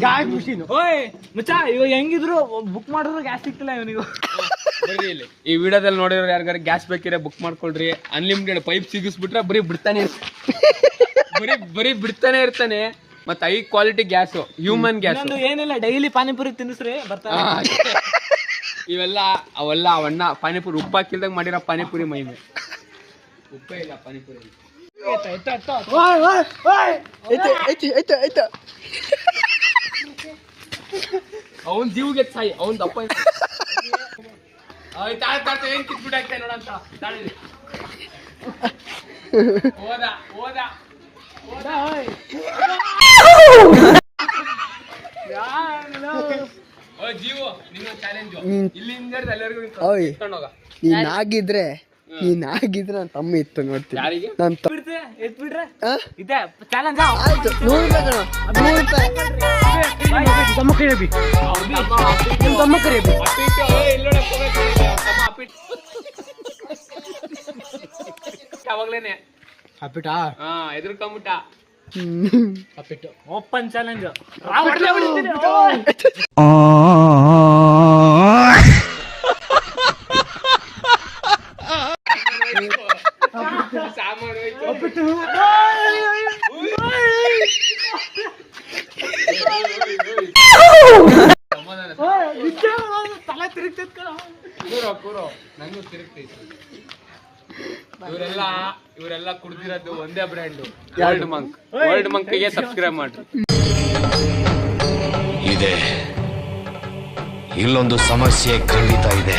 Gas machine. ಓಯ್ ಮಚ್ಚಾ, ಇವಾಗ ಹೆಂಗಿದ್ರು ಬುಕ್ ಮಾಡಿದ್ರು ಗ್ಯಾಸ್ ಸಿಕ್ತಿಲ್ಲ ಇವನಿಗೂ. ಬರ್ರಿ ಇಲ್ಲಿ ಈ ವಿಡಿಯೋದಲ್ಲಿ ನೋಡಿರೋ ಯಾರಿಗಾರ ಗ್ಯಾಸ್ ಬೇಕಿದ್ರೆ ಬುಕ್ ಮಾಡ್ಕೊಳ್ರಿ. ಅನ್ಲಿಮಿಟೆಡ್ ಪೈಪ್ ಸಿಗಿಸ್ಬಿಟ್ರೆ ಬರೀ ಬಿಡ್ತಾನೆ ಇರ್ತಾನೆ. ಮತ್ತೆ high quality gas, human gas. ಏನಿಲ್ಲ, ಡೈಲಿ ಪಾನಿಪುರಿ ತಿನ್ನಿಸ್ರಿ ಬರ್ತಾರೆ. ಅವೆಲ್ಲ ಅವಣ್ಣ ಪಾನಿಪುರಿ ಉಪ್ಪಾಕಿಲ್ದಾಗ ಮಾಡಿರೋ ಪಾನಿಪುರಿ ಮೈಮೆ. ಉಪ್ಪೇ ಇಲ್ಲ ಪಾನಿಪುರಿ. ಅವನ್ ಜೀವಗೆ ಸಾಯಿ, ಅವನ್ ದಪ್ಪ ಏನ್ ಕಿತ್ಬಿಟ್ಟಾಗ್ತಾ ನೋಡಂತ. ಹೋದ ಜೀವೋ, ನಿಮ್ಮ ಚಾಲೆಂಜ್ ಇಲ್ಲಿಂದ ಎಲ್ಲರಿಗೂ ನೀನಾಗಿದ್ರೆ ನನ್ನ ತಮ್ಮ ಇತ್ತು ನೋಡ್ತೀನಿ. ಯಾರಿಗೆ ಎತ್ಬಿಟ್ರೆ ಇದೆ ಚಾಲೆಂಜ್. ಆಯ್ತು, 100 ರೂಪಾಯಿ ಯಾವಾಗ್ಲೇನೆ ಹಾಪಿಟಾ ಎದುರ್ಕೊಂಬಿಟ್ಟ. ಹಾಪಿಟ್ಟು ಓಪನ್ ಚಾಲೆಂಜ್. ತಲೆ ತಿರುಗ್ತೈತ್ ಕೂರೋ ನಂಗೂ ತಿರುಗ್ತೈತಿ. ಇವರೆಲ್ಲ ಕುಡ್ದಿರೋದು ಒಂದೇ ಬ್ರ್ಯಾಂಡ್, ವರ್ಲ್ಡ್ ಮಂಕ್ಗೆ ಸಬ್ಸ್ಕ್ರೈಬ್ ಮಾಡ್ರಿ. ಇದೆ ಇಲ್ಲೊಂದು ಸಮಸ್ಯೆ ಖಂಡಿತ ಇದೆ.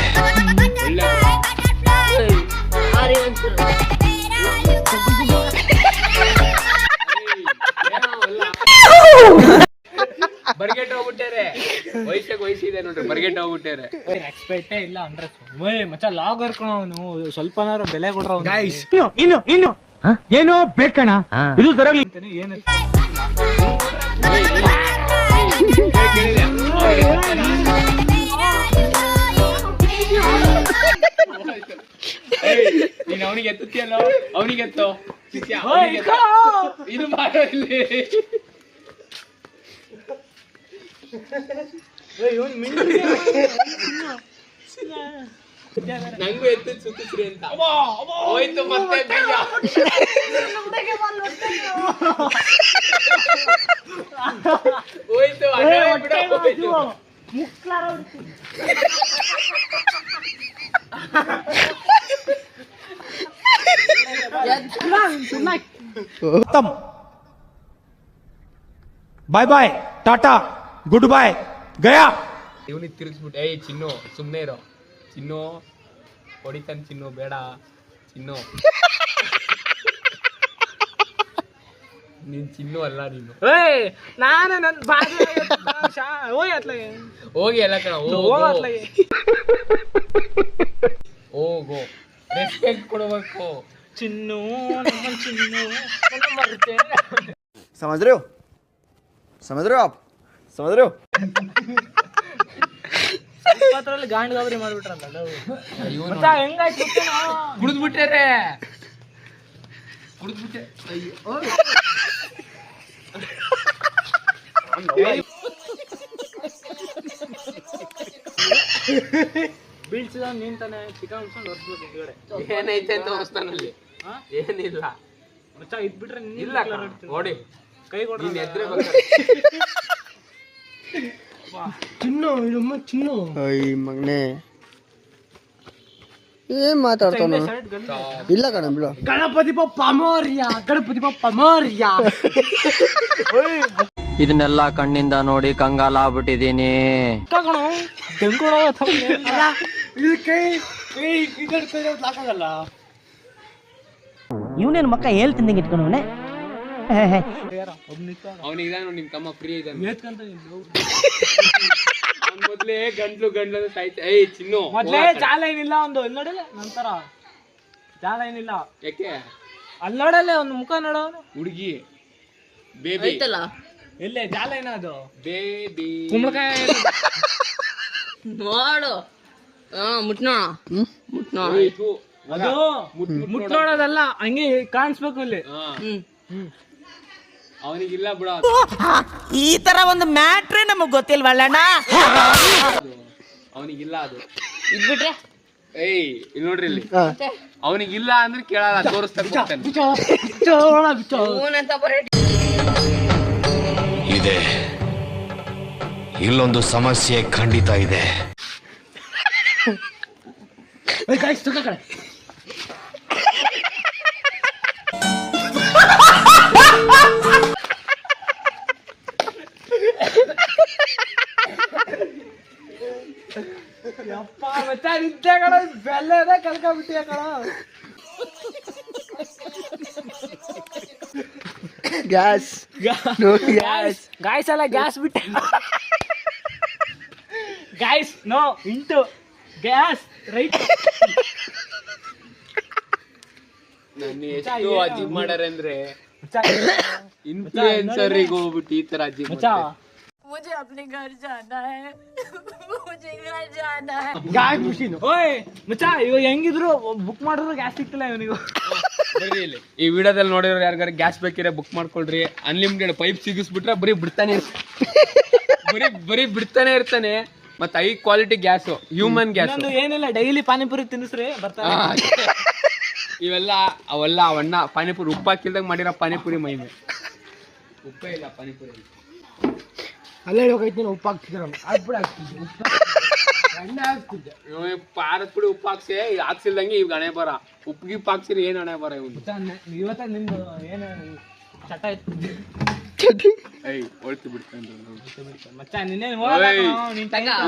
ಬರ್ಗೆಟ್ ಹೋಗ್ಬಿಟ್ಟಾರೆ, ವಯಸ್ಸಿದೆ ನೋಡ್ರಿ, ಬರ್ಗೆಟ್ ಹೋಗ್ಬಿಟ್ಟಾರೆ. ಎಕ್ಸ್ಪೆಕ್ಟೇ ಇಲ್ಲ ಅಂದ್ರೆ ಮಚ್ಚ ಲಾಗ್ ಹರ್ಕೊಳ ಅವನು. ಸ್ವಲ್ಪನಾರು ಬೆಲೆ ಕೊಡ್ರ ಇನ್ನು ಏನೋ ಬೇಕಣ ಇದು ತರಲಿ ಏನು. ನೀನ್ ಅವನಿಗೆ ಎತ್ತುತ್ತಿಯಲ್ಲ, ಅವನಿಗೆ ಎತ್ತೋ ಇದು ಮಾಡೋ ಇಲ್ಲಿ. ನಂಗೂ ಎತ್ತು ಸುತ್ತಿಸ್ರಿ ಅಂತ ಹೋಯ್ತು. ಮತ್ತೆ ಹೋಯ್ತು, ಬಾಯ್ ಬಾಯ್, ಟಾಟಾ, ಗುಡ್ ಬಾಯ್, ಗಯಾ. ಇವನಿಗೆ ತಿರುಗಿಸ್ಬಿಟ್ಟು, ಏಯ್ ಚಿನ್ನು ಸುಮ್ಮನೆ ಇರೋ, ಚಿನ್ನು ಹೊಡಿತಾನೆ, ಚಿನ್ನು ಬೇಡ, ಚಿನ್ನು ನೀನ್ ಚಿನ್ನು ಅಲ್ಲ, ನೀನು ಹೋಗಿ ಎಲ್ಲ ಕಣ ಹೋಗೋ, ರೆಸ್ಪೆಕ್ಟ್ ಕೊಡಬೇಕು. ಚಿನ್ನು ಚಿನ್ನು समझ रहे हो आप समझ रहे हो. ಗಾಂಡ್ ಗಾಬರಿ ಮಾಡ್ಬಿಟ್ರಲ್ಲ. ಕುಡಿದ್ಬಿಟ್ಟೆ. ಬೀಳ್ಸಿದ ನಿಂತಾನೆ, ಚಿಕನ್ ಉಳ್ಸ್ಕೊಂಡು ಹೊರ್ಸ್ಬೇಕು ಈ ಕಡೆ. ಏನೈತೆ ಅಂತ ಹೊಸ್ತಾನಲ್ಲಿ ಏನಿಲ್ಲ ಮಚ್ಚ ಇದ್ಬಿಟ್ರೆ ಇಲ್ಲ ನೋಡಿ, ಕೈ ಕೊಡ ಎದ್ರೆ ಚಿನ್ನು ಇರಮ್ಮ ಚಿನ್ನು. ಅಯ್ಯ ಮಗನೇ ಏನ್ ಮಾತಾಡ್ತಾನ. ಇಲ್ಲ ಕಣ ಬಿಡು. ಗಣಪತಿ ಬಪ್ಪ ಮೋರ್ಯ, ಗಣಪತಿ ಬಪ್ಪ ಮೋರ್ಯ. ಇದನ್ನೆಲ್ಲ ಕಣ್ಣಿಂದ ನೋಡಿ ಕಂಗಾಲಾಗ್ಬಿಟ್ಟಿದೀನಿ. ಇವನೇನು ಮಕ್ಕ ಹೇಳ್ತಿಂದಂಗೆ ಇಟ್ಕೊಂಡವನೆ. ಅವನಿಗೆ ನಿಮ್ ತಮ್ಮ ಫ್ರೀ ಇದ್ದಾನೆ. ಮೊದ್ಲೇ ಗಂಟ್ಲು ಸಾಯ್ತು. ಏಯ್ ಚಿನ್ನು, ಮೊದ್ಲೇ ಚಾಲ ಏನಿಲ್ಲ ಒಂದು ನೋಡಲ್ಲ, ನಂತರ ಚಾಲ ಏನಿಲ್ಲ. ಯಾಕೆ ಅಲ್ಲಿ ನೋಡಲ್ಲ, ಒಂದು ಮುಖ ನೋಡವನು ಹುಡುಗಿ ಬೇಬಿ ಎಲ್ಲೇ ಜಾಲ ಏನದು ಬೇಬಿ ಕುಂಬಳಕಾಯಿ ನೋಡು. ಮುಟ್ನೋಣ ಅದು ಮುಟ್ ನೋಡೋದಲ್ಲ, ಹಂಗೆ ಕಾಣಿಸ್ಬೇಕು ಇಲ್ಲಿ. ಅವನಿಗಿಲ್ಲ ಬಿಡ ಈ ತರ ಒಂದು ಮ್ಯಾಟ್ರೇ ನಮಗ್ ಗೊತ್ತಿಲ್ವಲ್ಲಣ್ಣ. ಅವನಿಗಿಲ್ಲ ಅದು. ಇದ್ಬಿಟ್ರೆ ಏಯ್ ಇಲ್ಲಿ ನೋಡ್ರಿ ಇಲ್ಲಿ ಅವನಿಗಿಲ್ಲ ಅಂದ್ರೆ ಕೇಳಲ್ಲ, ತೋರಿಸ್ತಾನೆ ಹೂನಂತ ಬರೀ ಇದೆ. ಇಲ್ಲೊಂದು ಸಮಸ್ಯೆ ಖಂಡಿತ ಇದೆ. ಯಪ್ಪ ಮಚ್ಚ ನಿದ್ದೆ ಕಣ, ಬೆಲ್ಲದ ಕಲ್ಕೊಂಡ್ಬಿಟ್ಟಿಯ ಕಣ. ಗ್ಯಾಸ್ ಗಾಯ್ಸ್ ಅಲ್ಲ, ಗ್ಯಾಸ್ ಬಿಟ್ಟೆ. Guys no into gas right. ನನ್ನ ಎಷ್ಟು ಅಜೀಬ್ ಮಾಡ್ಯಾರೆ ಅಂದ್ರೆ ಇನ್ಫ್ಲೂಯೆನ್ಸರ್ಗೆ ಹೋಗ್ಬಿಟ್ಟು ಈ ತರ ಅಜೀಬ್ ಮಚ್ಚ मुझे अपने घर जाना है. मुझे घर जाना है. ಗಾಯ್ ಖುಷಿನು. ಓಯ್ ಮಚ್ಚ ಇವಾಗ ಹೆಂಗಿದ್ರು ಬುಕ್ ಮಾಡಿದ್ರು ಗ್ಯಾಸ್ ಸಿಕ್ತಿಲ್ಲ ಇವನಿಗೂ. ಬರ್ರಿ ಇಲ್ಲಿ ಈ ವಿಡಿಯೋದಲ್ಲಿ ನೋಡಿರೋ ಯಾರಿಗಾರ ಗ್ಯಾಸ್ ಬೇಕಿದ್ರೆ ಬುಕ್ ಮಾಡ್ಕೊಳ್ರಿ. ಅನ್ಲಿಮಿಟೆಡ್ ಪೈಪ್ ಸಿಗಿಸ್ಬಿಟ್ರೆ ಬರೀ ಬಿಡ್ತಾನೆ ಇರ್ತಾನೆ. ಮತ್ತೆ high quality gas, human gas. ಇನ್ನೊಂದು ಏನಿಲ್ಲ, ಡೈಲಿ ಪಾನಿಪುರಿ ತಿನ್ನಿಸ್ರಿ ಬರ್ತಾರೆ. ಅವೆಲ್ಲ ಅವಣ್ಣ ಪಾನಿಪುರಿ ಉಪ್ಪು ಹಾಕಿಲ್ದಾಗ ಮಾಡಿರೋ ಪಾನಿಪುರಿ ಮೈಮೆ. ಉಪ್ಪೇ ಇಲ್ಲ ಪಾನಿಪುರಿ. ಅಲ್ಲೇ ಹೋಗೈತಿ, ನೀನು ಉಪ್ಪು ಹಾಕ್ತಿದ್ರಲ್ಲ ಅದು ಬಿಡ ಹಾಕ್ತಿದ್ದೆ, ಎಣ್ಣೆ ಹಾಕ್ತಿದ್ದೆ. ಪಾರದ ಪುಡಿ ಉಪ್ಪು ಹಾಕ್ಸಿಲ್ದಂಗೆ ಈಗ ಹಣೆ ಬರ. ಉಪ್ಪಿಗಿಪ್ಪು ಹಾಕ್ಸಿರಿ ಏನ್ ಹಣೆ ಬರ ಇವ್ನು. ಇವತ್ತ ನಿಮ್ದು ಏನು ಚಟ ಇತ್ತು ಏಯ್ ಹೊಳ್ತು ಬಿಡ್ತಾನೆ ಮಚ್ಚ ನಿನ್ನೆ ಓಯ್. ನೀನ್